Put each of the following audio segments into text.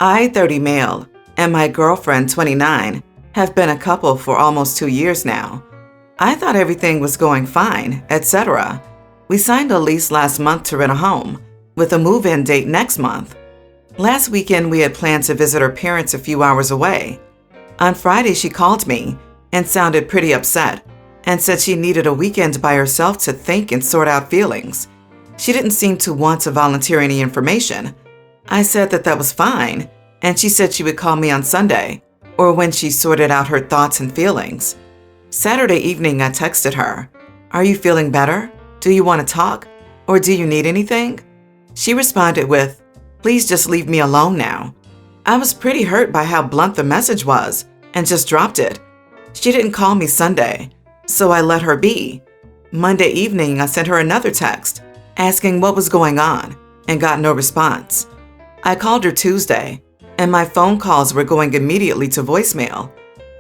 I, 30 male, and my girlfriend, 29, have been a couple for almost 2 years now. I thought everything was going fine, etc. We signed a lease last month to rent a home, with a move-in date next month. Last weekend, we had planned to visit her parents a few hours away. On Friday, she called me and sounded pretty upset and said she needed a weekend by herself to think and sort out feelings. She didn't seem to want to volunteer any information. I said that was fine, and she said she would call me on Sunday, or when she sorted out her thoughts and feelings. Saturday evening, I texted her, "Are you feeling better? Do you want to talk? Or do you need anything?" She responded with, "Please just leave me alone now." I was pretty hurt by how blunt the message was and just dropped it. She didn't call me Sunday, so I let her be. Monday evening, I sent her another text asking what was going on and got no response. I called her Tuesday, and my phone calls were going immediately to voicemail.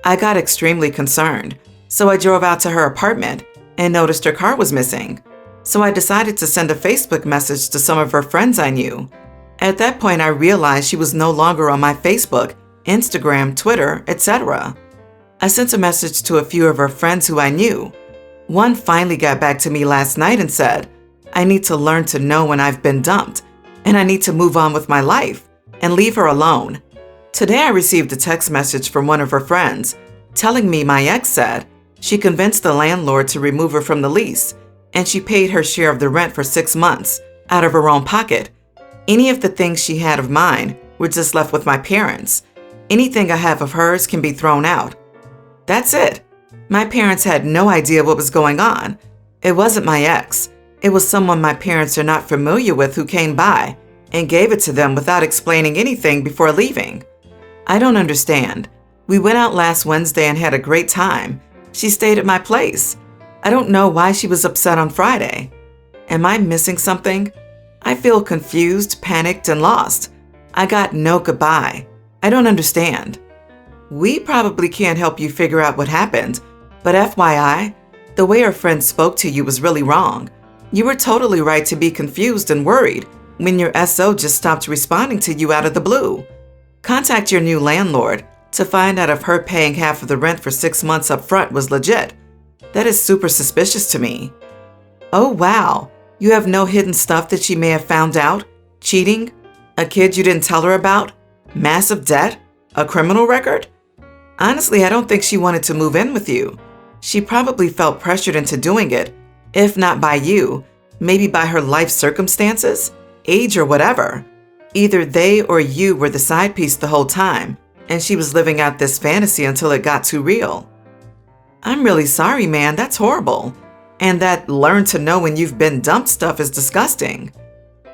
I got extremely concerned, so I drove out to her apartment and noticed her car was missing. So I decided to send a Facebook message to some of her friends I knew. At that point, I realized she was no longer on my Facebook, Instagram, Twitter, etc. I sent a message to a few of her friends who I knew. One finally got back to me last night and said, "I need to learn to know when I've been dumped, and I need to move on with my life and leave her alone." Today, I received a text message from one of her friends telling me my ex said she convinced the landlord to remove her from the lease, and she paid her share of the rent for 6 months out of her own pocket. Any of the things she had of mine were just left with my parents. Anything I have of hers can be thrown out. That's it. My parents had no idea what was going on. It wasn't my ex. It was someone my parents are not familiar with who came by and gave it to them without explaining anything before leaving. I don't understand. We went out last Wednesday and had a great time. She stayed at my place. I don't know why she was upset on Friday. Am I missing something? I feel confused, panicked, and lost. I got no goodbye. I don't understand. We probably can't help you figure out what happened, but FYI, the way our friend spoke to you was really wrong. You were totally right to be confused and worried when your SO just stopped responding to you out of the blue. Contact your new landlord to find out if her paying half of the rent for 6 months up front was legit. That is super suspicious to me. Oh wow, you have no hidden stuff that she may have found out? Cheating? A kid you didn't tell her about? Massive debt? A criminal record? Honestly, I don't think she wanted to move in with you. She probably felt pressured into doing it, if not by you, maybe by her life circumstances, age, or whatever. Either they or you were the side piece the whole time, and she was living out this fantasy until it got too real. I'm really sorry, man, that's horrible. And that learn to know when you've been dumped stuff is disgusting.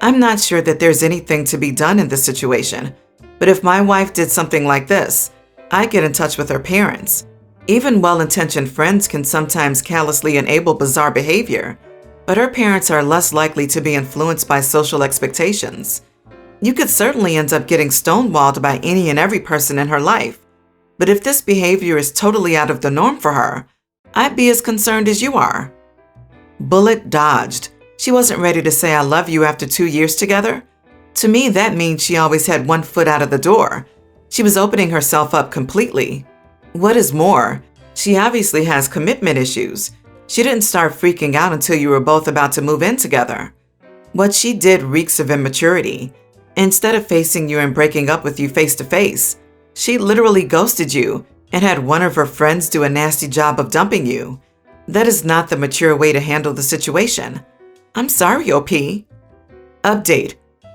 I'm not sure that there's anything to be done in this situation, but if my wife did something like this, I'd get in touch with her parents. Even well-intentioned friends can sometimes callously enable bizarre behavior, but her parents are less likely to be influenced by social expectations. You could certainly end up getting stonewalled by any and every person in her life, but if this behavior is totally out of the norm for her, I'd be as concerned as you are. Bullet dodged. She wasn't ready to say I love you after 2 years together. To me, that means she always had one foot out of the door. She was opening herself up completely. What is more, she obviously has commitment issues. She didn't start freaking out until you were both about to move in together. What she did reeks of immaturity. Instead of facing you and breaking up with you face to face, she literally ghosted you and had one of her friends do a nasty job of dumping you. That is not the mature way to handle the situation. I'm sorry, OP. Update.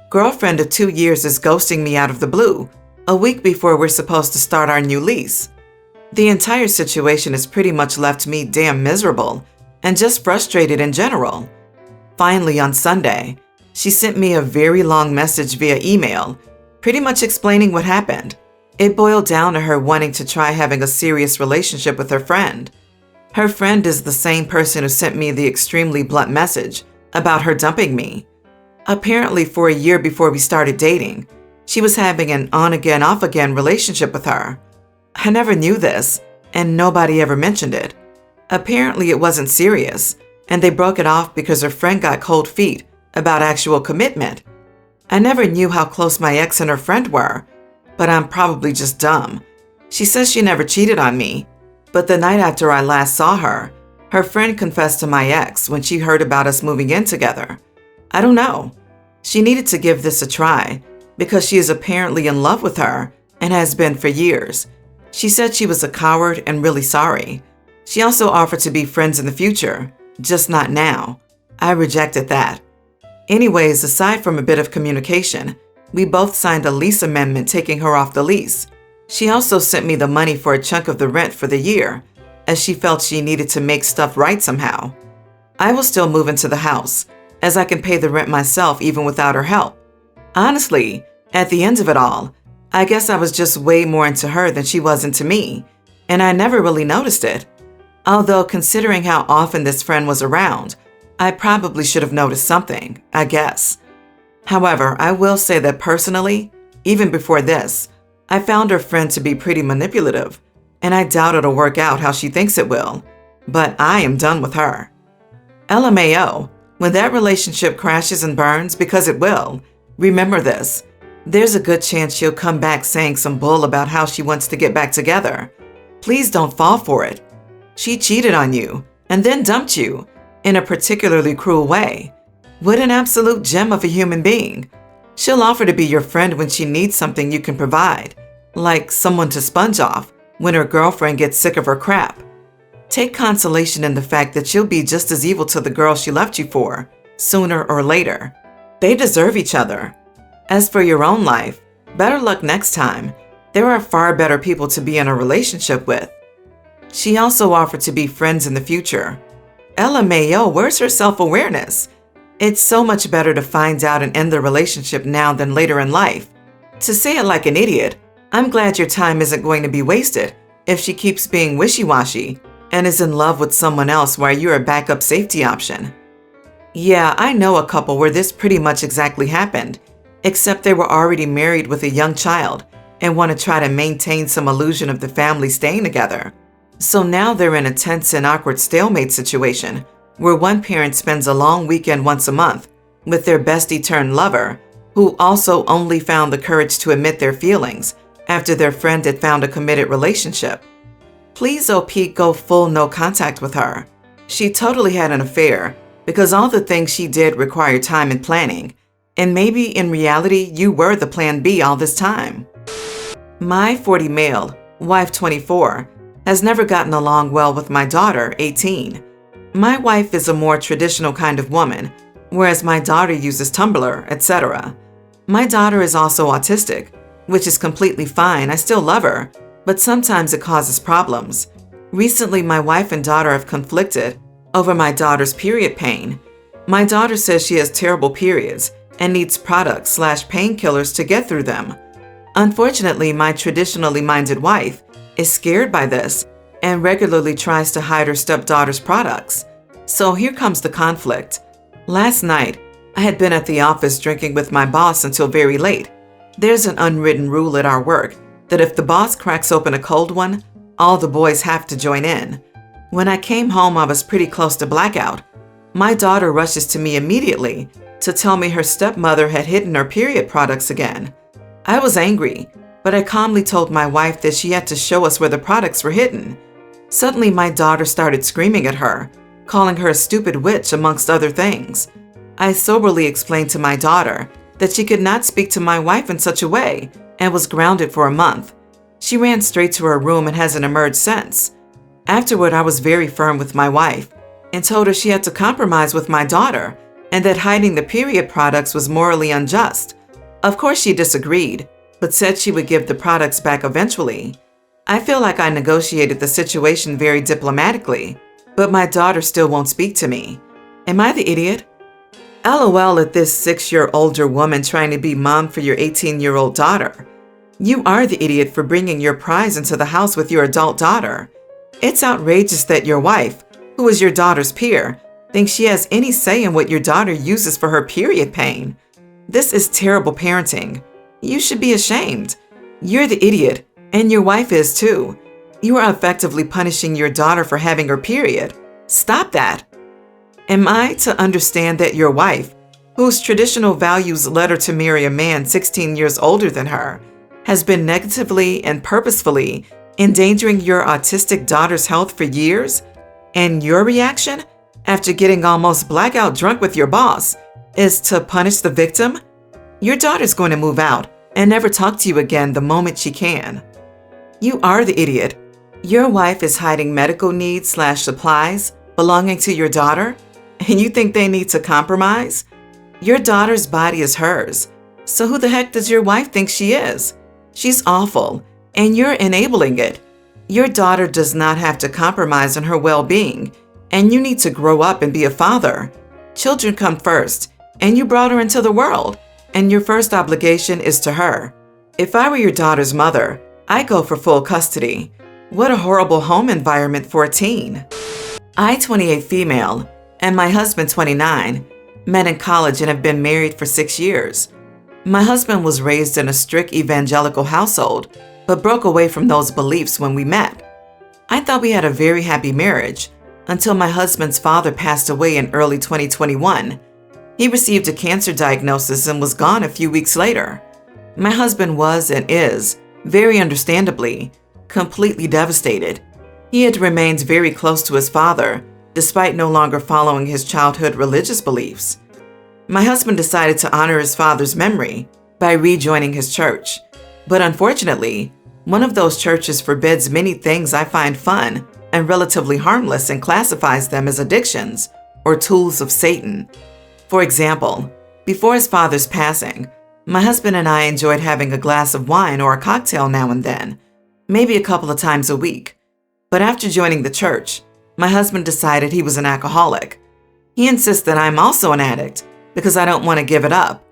Girlfriend of 2 years is ghosting me out of the blue, a week before we're supposed to start our new lease. The entire situation has pretty much left me damn miserable and just frustrated in general. Finally, on Sunday, she sent me a very long message via email, pretty much explaining what happened. It boiled down to her wanting to try having a serious relationship with her friend. Her friend is the same person who sent me the extremely blunt message about her dumping me. Apparently, for a year before we started dating, she was having an on-again, off-again relationship with her. I never knew this, and nobody ever mentioned it. Apparently, it wasn't serious, and they broke it off because her friend got cold feet about actual commitment. I never knew how close my ex and her friend were, but I'm probably just dumb. She says she never cheated on me, but the night after I last saw her, her friend confessed to my ex when she heard about us moving in together. I don't know. She needed to give this a try because she is apparently in love with her and has been for years. She said she was a coward and really sorry. She also offered to be friends in the future, just not now. I rejected that. Anyways, aside from a bit of communication, we both signed a lease amendment taking her off the lease. She also sent me the money for a chunk of the rent for the year, as she felt she needed to make stuff right somehow. I will still move into the house, as I can pay the rent myself even without her help. Honestly, at the end of it all, I guess I was just way more into her than she was into me, and I never really noticed it. Although considering how often this friend was around, I probably should have noticed something, I guess. However, I will say that personally, even before this, I found her friend to be pretty manipulative, and I doubt it'll work out how she thinks it will. But I am done with her. LMAO, when that relationship crashes and burns, because it will, remember this. There's a good chance she'll come back saying some bull about how she wants to get back together. Please don't fall for it. She cheated on you and then dumped you in a particularly cruel way. What an absolute gem of a human being. She'll offer to be your friend when she needs something you can provide, like someone to sponge off when her girlfriend gets sick of her crap. Take consolation in the fact that she'll be just as evil to the girl she left you for, sooner or later. They deserve each other. As for your own life, better luck next time. There are far better people to be in a relationship with. She also offered to be friends in the future. LMAO, where's her self-awareness? It's so much better to find out and end the relationship now than later in life. To say it like an idiot, I'm glad your time isn't going to be wasted if she keeps being wishy-washy and is in love with someone else while you're a backup safety option. Yeah, I know a couple where this pretty much exactly happened, except they were already married with a young child and want to try to maintain some illusion of the family staying together. So now they're in a tense and awkward stalemate situation where one parent spends a long weekend once a month with their bestie-turned-lover, who also only found the courage to admit their feelings after their friend had found a committed relationship. Please, oh Pete, go full no contact with her. She totally had an affair because all the things she did required time and planning, and maybe in reality you were the plan B all this time. My 40 male, wife 24, has never gotten along well with my daughter, 18. My wife is a more traditional kind of woman, whereas my daughter uses Tumblr, etc. My daughter is also autistic, which is completely fine. I still love her, but sometimes it causes problems. Recently, my wife and daughter have conflicted over my daughter's period pain. My daughter says she has terrible periods and needs products/painkillers to get through them. Unfortunately, my traditionally minded wife is scared by this and regularly tries to hide her stepdaughter's products. So here comes the conflict. Last night, I had been at the office drinking with my boss until very late. There's an unwritten rule at our work that if the boss cracks open a cold one, all the boys have to join in. When I came home, I was pretty close to blackout. My daughter rushes to me immediately to tell me her stepmother had hidden her period products again. I was angry, but I calmly told my wife that she had to show us where the products were hidden. Suddenly, my daughter started screaming at her, calling her a stupid witch, amongst other things. I soberly explained to my daughter that she could not speak to my wife in such a way and was grounded for a month. She ran straight to her room and hasn't emerged since. Afterward, I was very firm with my wife and told her she had to compromise with my daughter and that hiding the period products was morally unjust. Of course, she disagreed, but said she would give the products back eventually. I feel like I negotiated the situation very diplomatically, but my daughter still won't speak to me. Am I the idiot? LOL at this 6-year-older woman trying to be mom for your 18-year-old daughter. You are the idiot for bringing your prize into the house with your adult daughter. It's outrageous that your wife, who is your daughter's peer, thinks she has any say in what your daughter uses for her period pain. This is terrible parenting. You should be ashamed. You're the idiot, and your wife is too. You are effectively punishing your daughter for having her period. Stop that. Am I to understand that your wife, whose traditional values led her to marry a man 16 years older than her, has been negatively and purposefully endangering your autistic daughter's health for years, and your reaction, after getting almost blackout drunk with your boss, is to punish the victim, your daughter's going to move out and never talk to you again the moment she can. You are the idiot. Your wife is hiding medical needs/supplies belonging to your daughter, and you think they need to compromise? Your daughter's body is hers, so who the heck does your wife think she is? She's awful, and you're enabling it. Your daughter does not have to compromise on her well-being, and you need to grow up and be a father. Children come first, and you brought her into the world, and your first obligation is to her. If I were your daughter's mother, I'd go for full custody. What a horrible home environment for a teen. I, 28 female, and my husband, 29, met in college and have been married for 6 years. My husband was raised in a strict evangelical household, but broke away from those beliefs when we met. I thought we had a very happy marriage until my husband's father passed away in early 2021. He received a cancer diagnosis and was gone a few weeks later. My husband was and is, very understandably, completely devastated. He had remained very close to his father, despite no longer following his childhood religious beliefs. My husband decided to honor his father's memory by rejoining his church. But unfortunately, one of those churches forbids many things I find fun and relatively harmless and classifies them as addictions or tools of Satan. For example, before his father's passing, my husband and I enjoyed having a glass of wine or a cocktail now and then, maybe a couple of times a week. But after joining the church, my husband decided he was an alcoholic. He insists that I'm also an addict because I don't want to give it up.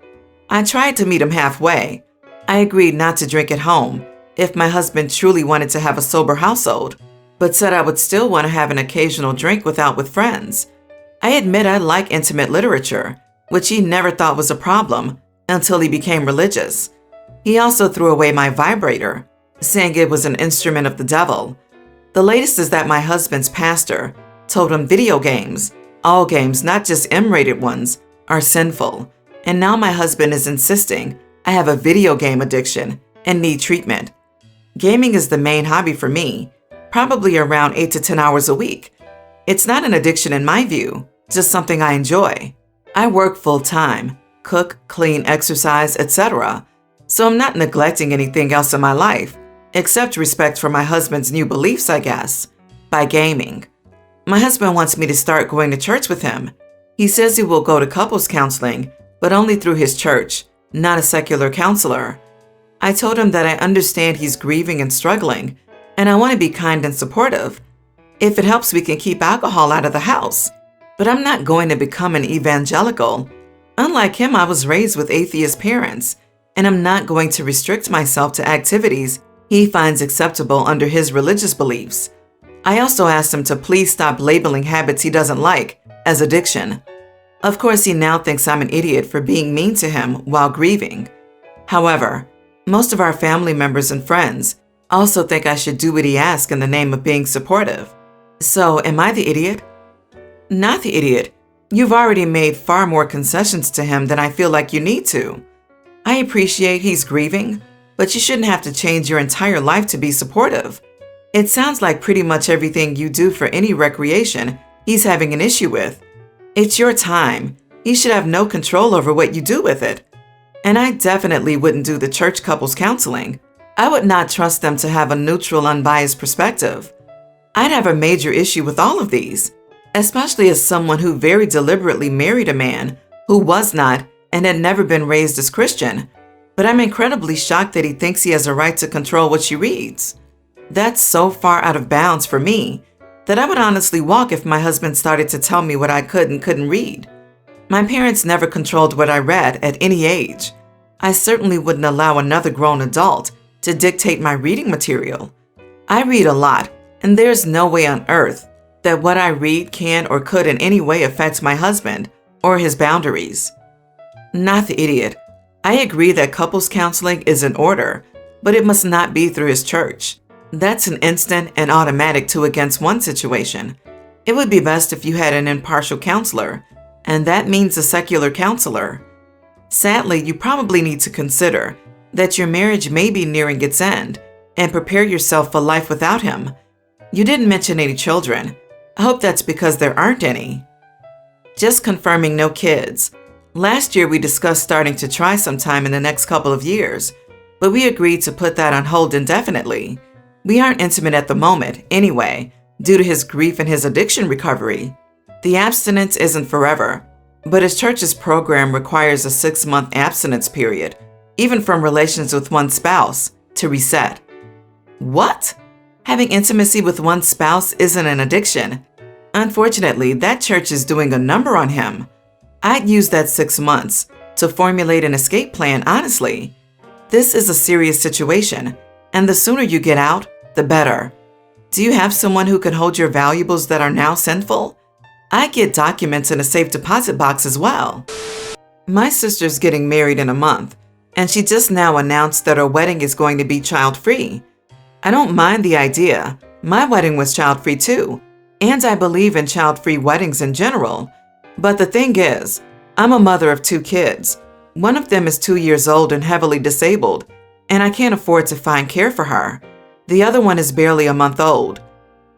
I tried to meet him halfway. I agreed not to drink at home if my husband truly wanted to have a sober household, but said I would still want to have an occasional drink with friends. I admit I like intimate literature, which he never thought was a problem until he became religious. He also threw away my vibrator, saying it was an instrument of the devil. The latest is that my husband's pastor told him video games, all games, not just M-rated ones, are sinful. And now my husband is insisting I have a video game addiction and need treatment. Gaming is the main hobby for me, probably around 8 to 10 hours a week. It's not an addiction in my view, just something I enjoy. I work full-time, cook, clean, exercise, etc. So I'm not neglecting anything else in my life, except respect for my husband's new beliefs, I guess, by gaming. My husband wants me to start going to church with him. He says he will go to couples counseling, but only through his church, not a secular counselor. I told him that I understand he's grieving and struggling, and I want to be kind and supportive. If it helps, we can keep alcohol out of the house. But I'm not going to become an evangelical. Unlike him, I was raised with atheist parents, and I'm not going to restrict myself to activities he finds acceptable under his religious beliefs. I also asked him to please stop labeling habits he doesn't like as addiction. Of course, he now thinks I'm an idiot for being mean to him while grieving. However, most of our family members and friends also think I should do what he asks in the name of being supportive. So, am I the idiot? Not the idiot. You've already made far more concessions to him than I feel like you need to. I appreciate he's grieving, but you shouldn't have to change your entire life to be supportive. It sounds like pretty much everything you do for any recreation he's having an issue with. It's your time. He should have no control over what you do with it. And I definitely wouldn't do the church couples counseling. I would not trust them to have a neutral, unbiased perspective. I'd have a major issue with all of these, especially as someone who very deliberately married a man who was not and had never been raised as Christian. But I'm incredibly shocked that he thinks he has a right to control what she reads. That's so far out of bounds for me that I would honestly walk if my husband started to tell me what I could and couldn't read. My parents never controlled what I read at any age. I certainly wouldn't allow another grown adult to dictate my reading material. I read a lot, and there's no way on earth that what I read can or could in any way affect my husband or his boundaries. Not the idiot. I agree that couples counseling is in order, but it must not be through his church. That's an instant and automatic 2 against 1 situation. It would be best if you had an impartial counselor, and that means a secular counselor. Sadly, you probably need to consider that your marriage may be nearing its end and prepare yourself for life without him. You didn't mention any children. I hope that's because there aren't any. Just confirming no kids. Last year we discussed starting to try sometime in the next couple of years, but we agreed to put that on hold indefinitely. We aren't intimate at the moment, anyway, due to his grief and his addiction recovery. The abstinence isn't forever, but his church's program requires a 6-month abstinence period, even from relations with one spouse, to reset. What? Having intimacy with one spouse isn't an addiction. Unfortunately, that church is doing a number on him. I'd use that 6 months to formulate an escape plan, honestly. This is a serious situation, and the sooner you get out, the better. Do you have someone who can hold your valuables that are now sinful? I get documents in a safe deposit box as well. My sister's getting married in a month, and she just now announced that her wedding is going to be child-free. I don't mind the idea. My wedding was child-free too, and I believe in child-free weddings in general. But the thing is, I'm a mother of 2 kids. One of them is 2 years old and heavily disabled, and I can't afford to find care for her. The other one is barely a month old.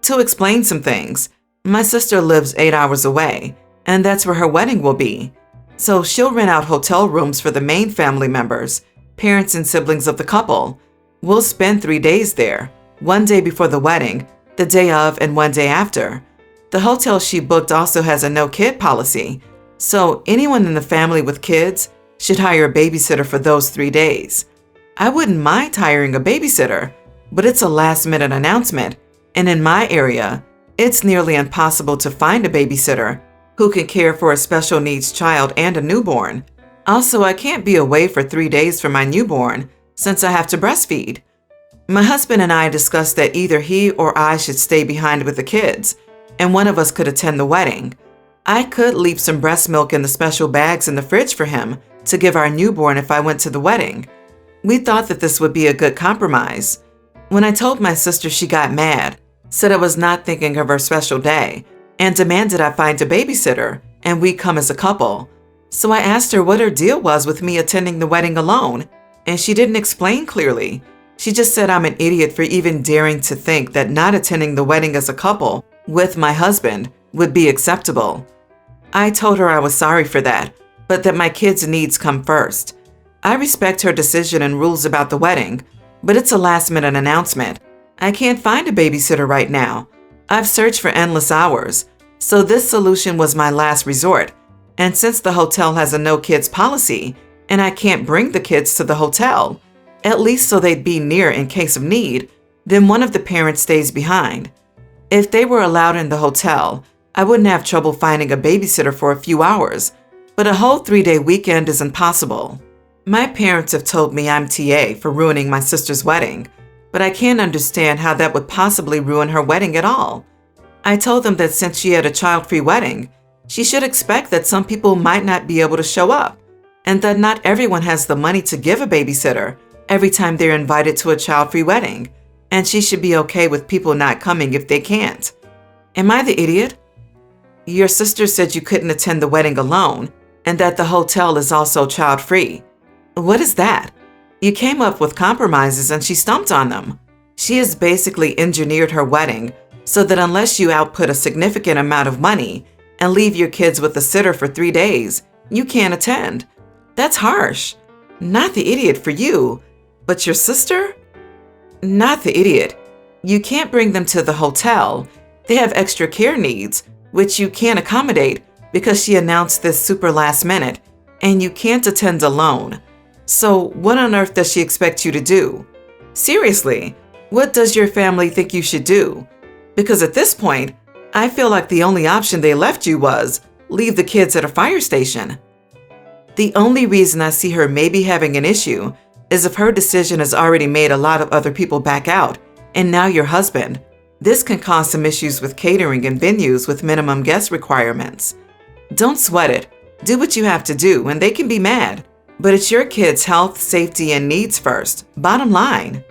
To explain some things, my sister lives 8 hours away, and that's where her wedding will be. So she'll rent out hotel rooms for the main family members, parents and siblings of the couple. We'll spend 3 days there, 1 day before the wedding, the day of, and 1 day after. The hotel she booked also has a no-kid policy, so anyone in the family with kids should hire a babysitter for those 3 days. I wouldn't mind hiring a babysitter, but it's a last-minute announcement, and in my area, it's nearly impossible to find a babysitter who can care for a special needs child and a newborn. Also, I can't be away for 3 days from my newborn since I have to breastfeed. My husband and I discussed that either he or I should stay behind with the kids, and one of us could attend the wedding. I could leave some breast milk in the special bags in the fridge for him to give our newborn if I went to the wedding. We thought that this would be a good compromise. When I told my sister, she got mad, said I was not thinking of her special day, and demanded I find a babysitter and we come as a couple. So I asked her what her deal was with me attending the wedding alone, and she didn't explain clearly. She just said I'm an idiot for even daring to think that not attending the wedding as a couple with my husband would be acceptable. I told her I was sorry for that, but that my kids' needs come first. I respect her decision and rules about the wedding, but it's a last-minute announcement. I can't find a babysitter right now. I've searched for endless hours, so this solution was my last resort. And since the hotel has a no-kids policy, and I can't bring the kids to the hotel, at least so they'd be near in case of need, then one of the parents stays behind. If they were allowed in the hotel, I wouldn't have trouble finding a babysitter for a few hours, but a whole 3-day weekend is impossible. My parents have told me I'm TA for ruining my sister's wedding, but I can't understand how that would possibly ruin her wedding at all. I told them that since she had a child-free wedding, she should expect that some people might not be able to show up, and that not everyone has the money to give a babysitter every time they're invited to a child-free wedding, and she should be okay with people not coming if they can't. Am I the idiot? Your sister said you couldn't attend the wedding alone, and that the hotel is also child-free. What is that? You came up with compromises and she stumped on them. She has basically engineered her wedding so that unless you output a significant amount of money and leave your kids with a sitter for 3 days, you can't attend. That's harsh. Not the idiot for you, but your sister? Not the idiot. You can't bring them to the hotel. They have extra care needs, which you can't accommodate because she announced this super last minute, and you can't attend alone. So what on earth does she expect you to do? Seriously, what does your family think you should do? Because at this point, I feel like the only option they left you was leave the kids at a fire station. The only reason I see her maybe having an issue is if her decision has already made a lot of other people back out, and now your husband. This can cause some issues with catering and venues with minimum guest requirements. Don't sweat it. Do what you have to do, and they can be mad. But it's your kids' health, safety, and needs first. Bottom line.